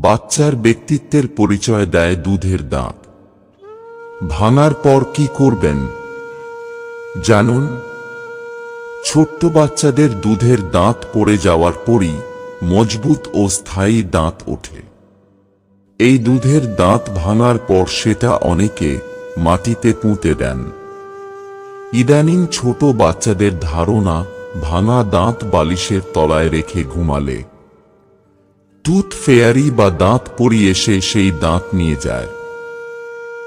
বাচ্চার ব্যক্তিত্বের পরিচয় দেয় দুধের দাঁত। ভাঙার পর কি করবেন জানুন। ছোট্ট বাচ্চাদের দুধের দাঁত পড়ে যাওয়ার পরই মজবুত ও স্থায়ী দাঁত ওঠে। এই দুধের দাঁত ভাঙার পর সেটা অনেকে মাটিতে পুঁতে দেন। ইদানিং ছোট বাচ্চাদের ধারণা ভাঙা দাঁত বালিশের তলায় রেখে ঘুমালে টুথ ফেয়ারি বা দাঁত পড়ি এসে সেই দাঁত নিয়ে যায়।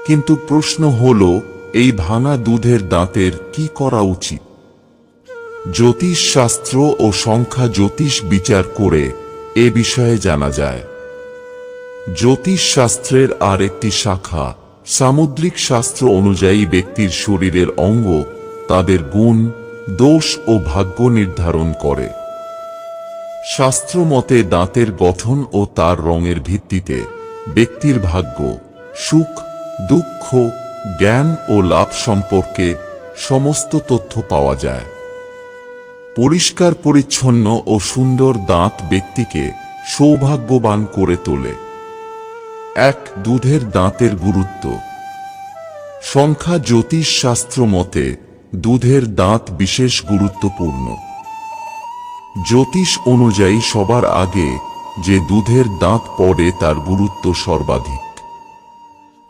কিন্তু প্রশ্ন হলো, এই ভাঙা দুধের দাঁতের কি করা উচিত? জ্যোতিষ শাস্ত্র ও সংখ্যা জ্যোতিষ বিচার করে এ বিষয়ে জানা যায়। জ্যোতিষ শাস্ত্রের আর একটি শাখা সামুদ্রিক শাস্ত্র অনুযায়ী ব্যক্তির শরীরের অঙ্গ তাদের গুণ, দোষ ও ভাগ্য নির্ধারণ করে। শাস্ত্র মতে দাঁতের গঠন ও তার রঙের ভিত্তিতে ব্যক্তির ভাগ্য, সুখ, দুঃখ, জ্ঞান ও লাভ সম্পর্কে সমস্ত তথ্য পাওয়া যায়। পরিষ্কার পরিচ্ছন্ন ও সুন্দর দাঁত ব্যক্তিকে সৌভাগ্যবান করে তোলে। 1. দুধের দাঁতের গুরুত্ব। সংখ্যা জ্যোতিষ শাস্ত্র মতে দুধের দাঁত বিশেষ গুরুত্বপূর্ণ। জ্যোতিষ অনুযায়ী সবার আগে যে দুধের দাঁত পড়ে তার গুরুত্ব সর্বাধিক।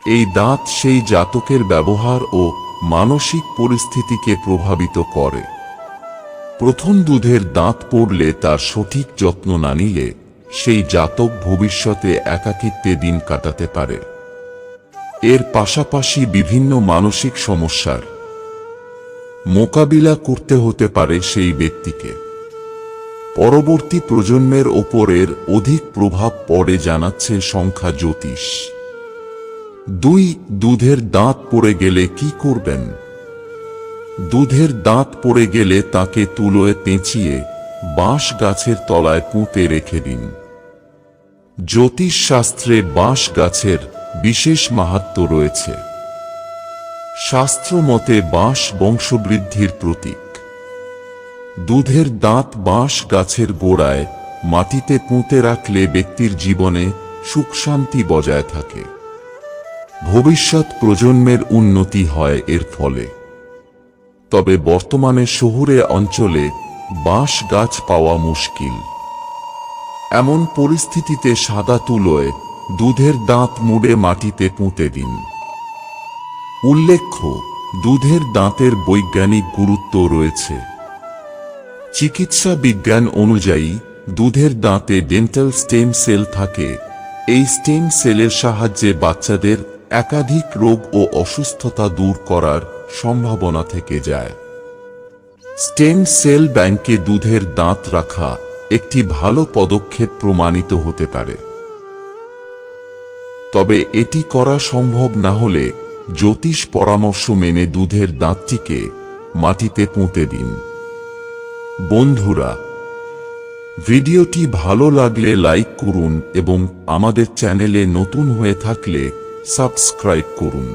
এই দাঁত সেই জাতকের ব্যবহার ও মানসিক পরিস্থিতিকে প্রভাবিত করে। প্রথম দুধের দাঁত পড়লে তার সঠিক যত্ন না নিলে সেই জাতক ভবিষ্যতে একাকিত্বে দিন কাটাতে পারে। এর পাশাপাশি বিভিন্ন মানসিক সমস্যার মোকাবিলা করতে হতে পারে সেই ব্যক্তিকে। পরবর্তী প্রজন্মের ওপর এর অধিক প্রভাব পড়ে জানাচ্ছে সংখ্যা জ্যোতিষ। 2. দুধের দাঁত পড়ে গেলে কি করবেন? দুধের দাঁত পড়ে গেলে তাকে তুলোয় পেঁচিয়ে বাঁশ গাছের তলায় পুঁতে রেখে দিন। জ্যোতিষ শাস্ত্রে বাঁশ গাছের বিশেষ মাহাত্ম্য রয়েছে। শাস্ত্র মতে বাঁশ বংশবৃদ্ধির প্রতীক। দুধের দাঁত বাঁশ গাছের গোড়ায় মাটিতে পুঁতে রাখলে ব্যক্তির জীবনে সুখ শান্তি বজায় থাকে। ভবিষ্যৎ প্রজন্মের উন্নতি হয় এর ফলে। তবে বর্তমানে শহুরে অঞ্চলে বাঁশ গাছ পাওয়া মুশকিল। এমন পরিস্থিতিতে সাদা তুলোয় দুধের দাঁত মুড়ে মাটিতে পুঁতে দিন। উল্লেখ্য, দুধের দাঁতের বৈজ্ঞানিক গুরুত্ব রয়েছে। চিকিৎসা বিজ্ঞান অনুযায়ী দুধের দাঁতে ডেন্টাল স্টেম সেল থাকে। এই স্টেম সেলের সাহায্যে বাচ্চাদের একাধিক রোগ ও অসুস্থতা দূর করার সম্ভাবনা থেকে যায়। স্টেম সেল ব্যাংকে দুধের দাঁত রাখা একটি ভালো পদক্ষেপ প্রমাণিত হতে পারে। তবে এটি করা সম্ভব না হলে জ্যোতিষ পরামর্শ মেনে দুধের দাঁতটিকে মাটিতে পুঁতে দিন। বন্ধুরা, ভিডিওটি ভালো লাগলে লাইক করুন এবং আমাদের চ্যানেলে নতুন হয়ে থাকলে সাবস্ক্রাইব করুন।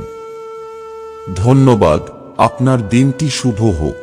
ধন্যবাদ। আপনার দিনটি শুভ হোক।